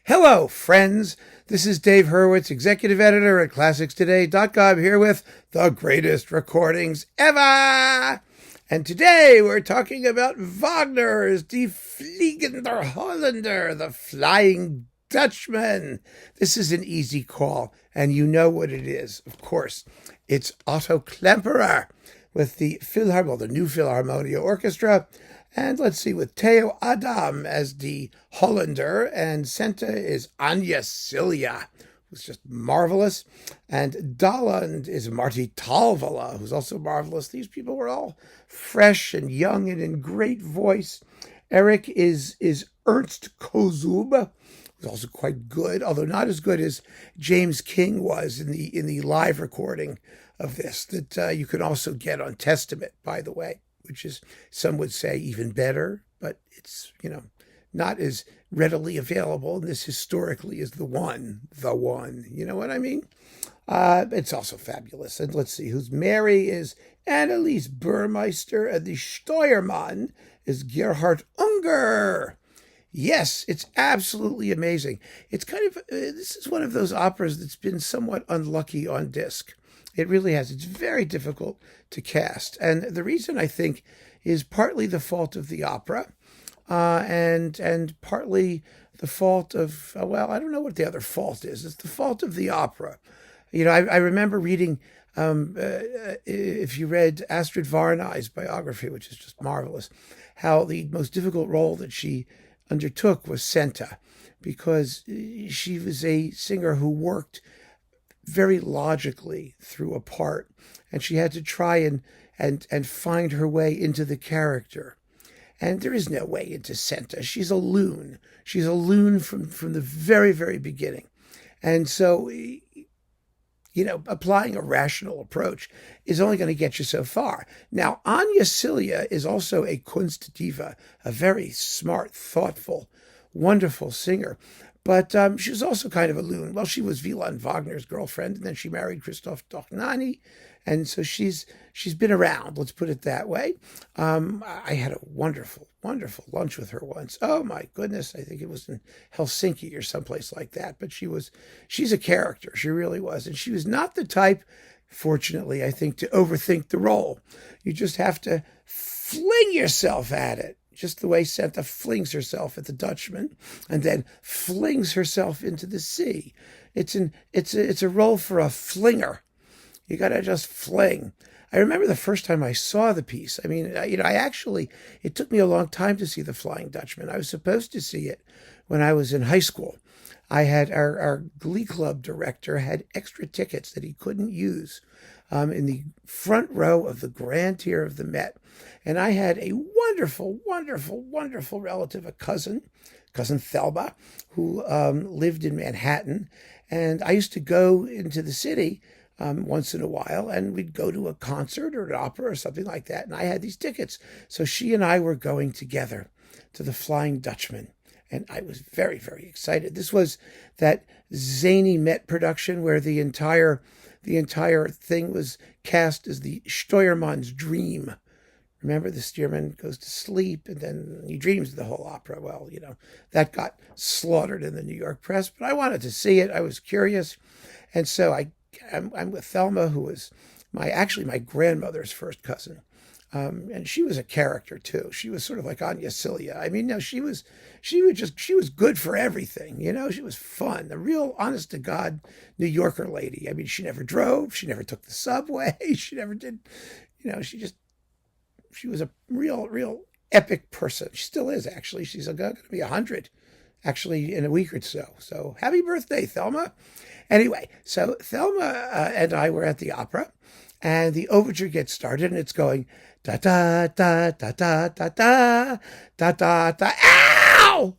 Hello, friends. This is Dave Hurwitz, executive editor at ClassicsToday.com, here with the greatest recordings ever. And today we're talking about Wagner's Die Fliegende Holländer, the Flying Dutchman. This is an easy call, and you know what it is, of course. It's Otto Klemperer with the Philharmonia, the new Philharmonia Orchestra. And let's see, with Theo Adam as the Hollander, and Senta is Anja Silja, who's just marvelous. And Daland is Marty Talvela, who's also marvelous. These people were all fresh and young and in great voice. Eric is Ernst Kozub, who's also quite good, although not as good as James King was in the live recording of this, that you can also get on Testament, by the way, which is, some would say, even better, but it's, not as readily available. And this historically is the one, you know what I mean? It's also fabulous. And let's see, who's Mary is Annelies Burmeister, and the Steuermann is Gerhard Unger. Yes, it's absolutely amazing. It's kind of, this is one of those operas that's been somewhat unlucky on disc. It really has. It's very difficult to cast. And the reason, I think, is partly the fault of the opera, and partly the fault of, well, I don't know what the other fault is. It's the fault of the opera. I remember reading, if you read Astrid Varnay's biography, which is just marvelous, how the most difficult role that she undertook was Senta, because she was a singer who worked very logically through a part, and she had to try and find her way into the character. And there is no way into Senta. She's a loon. She's a loon from the very, very beginning. And so, applying a rational approach is only going to get you so far. Now, Anja Silja is also a Kunstdiva, a very smart, thoughtful, wonderful singer. But she was also kind of a loon. Well, she was Wieland Wagner's girlfriend, and then she married Christoph Dochnani, and so she's been around. Let's put it that way. I had a wonderful, wonderful lunch with her once. Oh my goodness, I think it was in Helsinki or someplace like that. But she's a character. She really was, and she was not the type, fortunately, I think, to overthink the role. You just have to fling yourself at it. Just the way Senta flings herself at the Dutchman and then flings herself into the sea. It's a role for a flinger. You got to just fling. I remember the first time I saw the piece. I mean, it took me a long time to see The Flying Dutchman. I was supposed to see it when I was in high school. I had our Glee Club director had extra tickets that he couldn't use in the front row of the grand tier of the Met. And I had a wonderful, wonderful, wonderful relative, a cousin Thelma, who lived in Manhattan. And I used to go into the city once in a while, and we'd go to a concert or an opera or something like that. And I had these tickets. So she and I were going together to The Flying Dutchman. And I was very, very excited. This was that zany Met production where the entire thing was cast as the Steuermann's dream. Remember, the steerman goes to sleep and then he dreams of the whole opera. Well, that got slaughtered in the New York press, but I wanted to see it. I was curious. And so I'm with Thelma, who was my grandmother's first cousin. And she was a character too. She was sort of like Anja Silja. I mean, no, she was good for everything. She was fun, a real honest to God New Yorker lady. I mean, she never drove. She never took the subway. She never did, she was a real epic person. She still is, actually. She's going to be 100, actually, in a week or so. So happy birthday, Thelma. Anyway, so Thelma and I were at the opera, and the overture gets started, and it's going da da da da da da da da da da. Ow!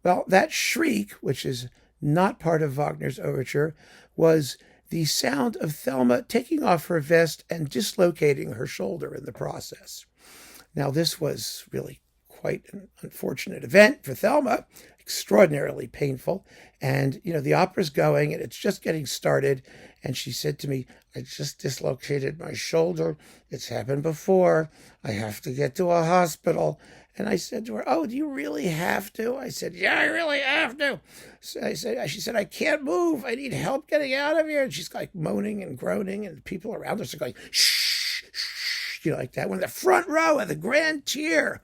Well, that shriek, which is not part of Wagner's overture, was the sound of Thelma taking off her vest and dislocating her shoulder in the process. Now, this was really quite an unfortunate event for Thelma, extraordinarily painful. And, the opera's going and it's just getting started. And she said to me, I just dislocated my shoulder. It's happened before. I have to get to a hospital. And I said to her, "Oh, do you really have to?" I said, "Yeah, I really have to." So she said, "I can't move. I need help getting out of here." And she's like moaning and groaning, and people around us are going, "Shh, shh," like that. We're in the front row of the grand tier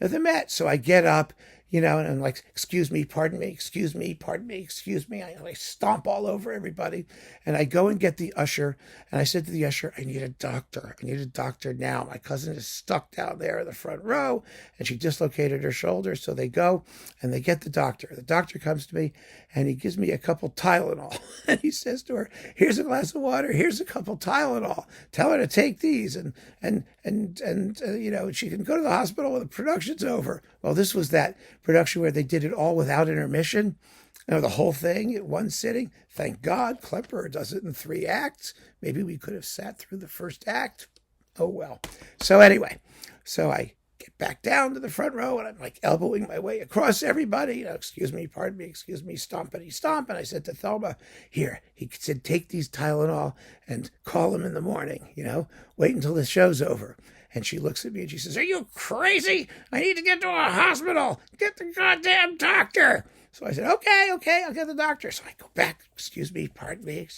of the Met. So I get up, and I'm like, "Excuse me, pardon me, excuse me, pardon me, excuse me." I stomp all over everybody. And I go and get the usher. And I said to the usher, "I need a doctor. I need a doctor now. My cousin is stuck down there in the front row, and she dislocated her shoulder." So they go and they get the doctor. The doctor comes to me and he gives me a couple Tylenol. And he says to her, "Here's a glass of water. Here's a couple Tylenol. Tell her to take these, and she can go to the hospital when the production's over." Well, this was that production where they did it all without intermission. The whole thing at one sitting. Thank God Klemperer does it in 3 acts. Maybe we could have sat through the first act. Oh, well. So anyway, I get back down to the front row, and I'm like elbowing my way across everybody. "Excuse me, pardon me, excuse me, stompity stomp." And I said to Thelma, "Here," he said, "take these Tylenol and call him in the morning, wait until the show's over." And she looks at me and she says, "Are you crazy? I need to get to a hospital. Get the goddamn doctor." So I said, okay, I'll get the doctor. So I go back, "Excuse me, pardon me,"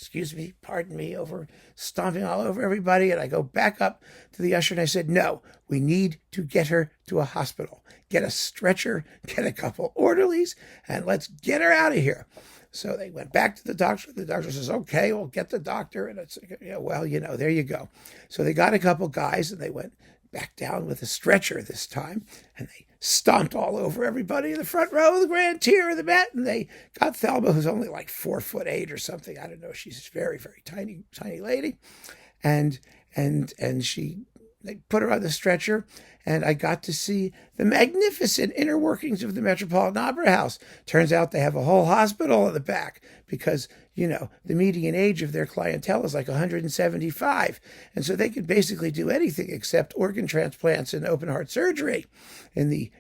over stomping all over everybody. And I go back up to the usher and I said, "No, we need to get her to a hospital. Get a stretcher, get a couple orderlies, and let's get her out of here." So they went back to the doctor. The doctor says, "Okay, we'll get the doctor." And it's, there you go. So they got a couple guys and they went back down with a stretcher this time. And they stomped all over everybody in the front row of the grand tier of the Met. And they got Thelma, who's only like 4'8" or something. I don't know. She's a very, very tiny, tiny lady. And they put her on the stretcher, and I got to see the magnificent inner workings of the Metropolitan Opera House. Turns out they have a whole hospital in the back because, the median age of their clientele is like 175. And so they could basically do anything except organ transplants and open heart surgery in the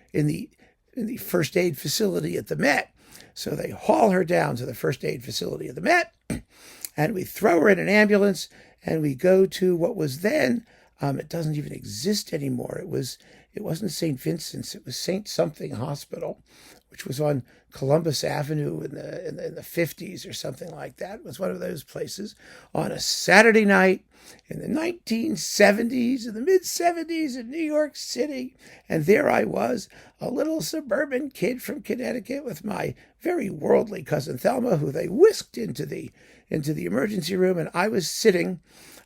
first aid facility at the Met. So they haul her down to the first aid facility of the Met, and we throw her in an ambulance, and we go to what was then, it doesn't even exist anymore. It wasn't St. Vincent's. It was St. Something Hospital, which was on Columbus Avenue in the 50s or something like that. It was one of those places on a Saturday night in the 1970s, in the mid-70s in New York City. And there I was, a little suburban kid from Connecticut with my very worldly cousin Thelma, who they whisked into the emergency room, and I was sitting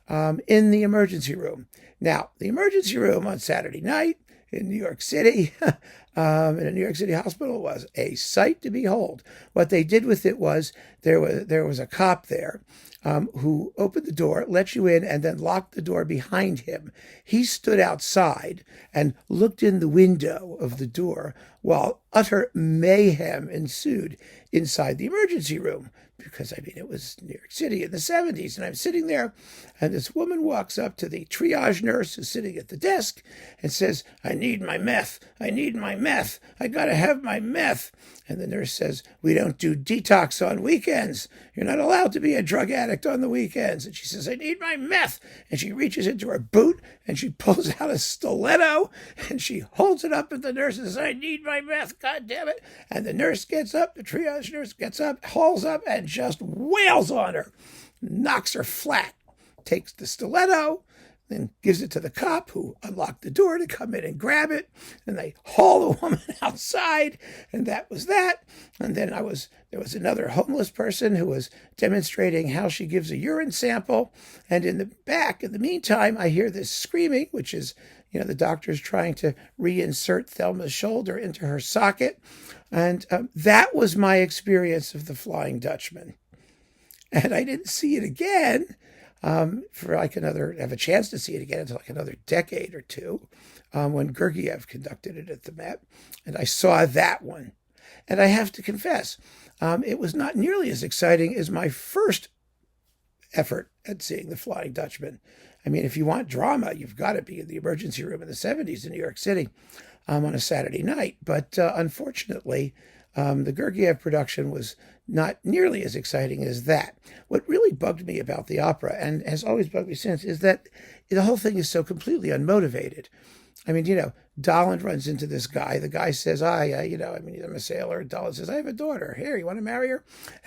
in the emergency room. Now, the emergency room on Saturday night in New York City, in a New York City hospital, was a sight to behold. What they did with it was there was a cop there who opened the door, let you in, and then locked the door behind him. He stood outside and looked in the window of the door while utter mayhem ensued inside the emergency room. Because, it was New York City in the 70s, and I'm sitting there, and this woman walks up to the triage nurse who's sitting at the desk and says, "I need my meth. I need my meth. I got to have my meth." And the nurse says, "We don't do detox on weekends. You're not allowed to be a drug addict on the weekends." And she says, "I need my meth." And she reaches into her boot, and she pulls out a stiletto, and she holds it up at the nurse and says, "I need my meth, God damn it." And the nurse gets up, the triage nurse gets up, hauls up, and just wails on her, knocks her flat, takes the stiletto, then gives it to the cop, who unlocked the door to come in and grab it, and they haul the woman outside, and that was that. And then there was another homeless person who was demonstrating how she gives a urine sample, and in the back, in the meantime, I hear this screaming, which is, the doctor's trying to reinsert Thelma's shoulder into her socket, and that was my experience of the Flying Dutchman. And I didn't see it again have a chance to see it again until like another decade or two, when Gergiev conducted it at the Met, and I saw that one. And I have to confess, it was not nearly as exciting as my first effort at seeing the Flying Dutchman. If you want drama, you've got to be in the emergency room in the 70s in New York City on a Saturday night. But unfortunately, the Gergiev production was not nearly as exciting as that. What really bugged me about the opera, and has always bugged me since, is that the whole thing is so completely unmotivated. I mean, Dahlin runs into this guy. The guy says, I'm a sailor. Dahlin says, I have a daughter. Here, you want to marry her?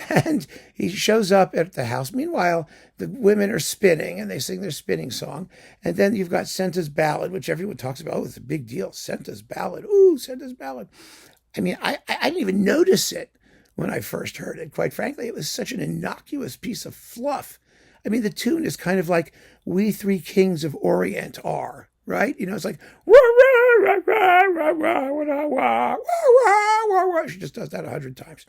And he shows up at the house. Meanwhile, the women are spinning, and they sing their spinning song. And then you've got Senta's Ballad, which everyone talks about. Oh, it's a big deal. Senta's Ballad. Ooh, Senta's Ballad. I mean, I didn't even notice it when I first heard it. Quite frankly, it was such an innocuous piece of fluff. I mean, the tune is kind of like We Three Kings of Orient are, right? It's like, she just does that 100 times.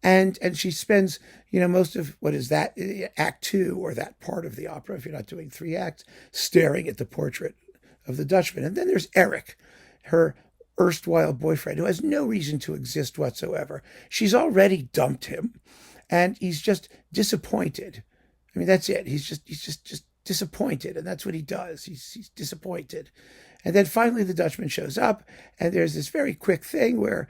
And she spends, most of, what is that, act 2, or that part of the opera, if you're not doing 3 acts, staring at the portrait of the Dutchman. And then there's Eric, her erstwhile boyfriend, who has no reason to exist whatsoever. She's already dumped him, and he's just disappointed. I mean, that's it. He's just disappointed, and that's what he does. He's disappointed. And then finally the Dutchman shows up, and there's this very quick thing where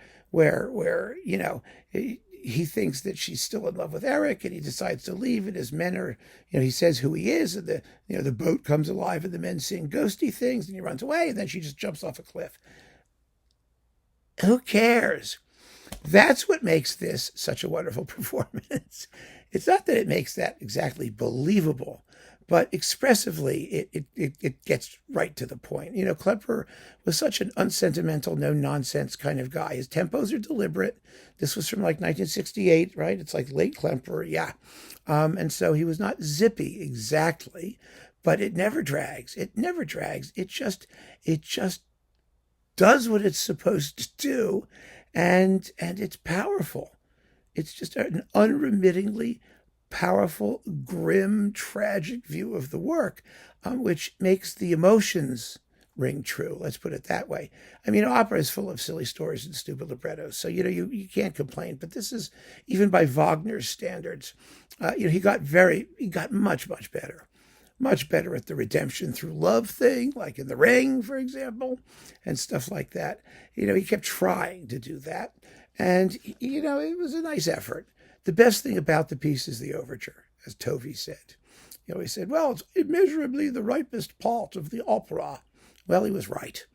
he thinks that she's still in love with Eric, and he decides to leave, and his men are, he says who he is, and the boat comes alive, and the men sing ghosty things, and he runs away, and then she just jumps off a cliff. Who cares? That's what makes this such a wonderful performance. It's not that it makes that exactly believable, but expressively, it gets right to the point. Klemperer was such an unsentimental, no-nonsense kind of guy. His tempos are deliberate. This was from like 1968, right? It's like late Klemperer, yeah. And so he was not zippy exactly, but it never drags. It never drags. It just does what it's supposed to do, and it's powerful. It's just an unremittingly powerful, grim, tragic view of the work, which makes the emotions ring true. Let's put it that way. I mean, opera is full of silly stories and stupid librettos, so you can't complain. But this is, even by Wagner's standards, he got much better. Much better at the redemption through love thing, like in The Ring, for example, and stuff like that. He kept trying to do that. And, it was a nice effort. The best thing about the piece is the overture, as Tovey said. He said, well, it's immeasurably the ripest part of the opera. Well, he was right.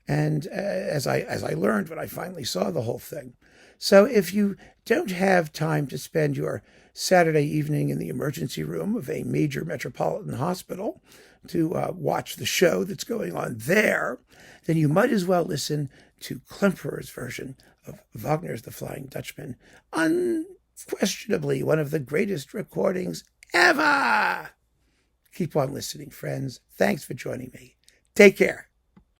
And as I learned when I finally saw the whole thing. So if you don't have time to spend your Saturday evening in the emergency room of a major metropolitan hospital to watch the show that's going on there, then you might as well listen to Klemperer's version of Wagner's The Flying Dutchman. Unquestionably one of the greatest recordings ever. Keep on listening, friends. Thanks for joining me. Take care.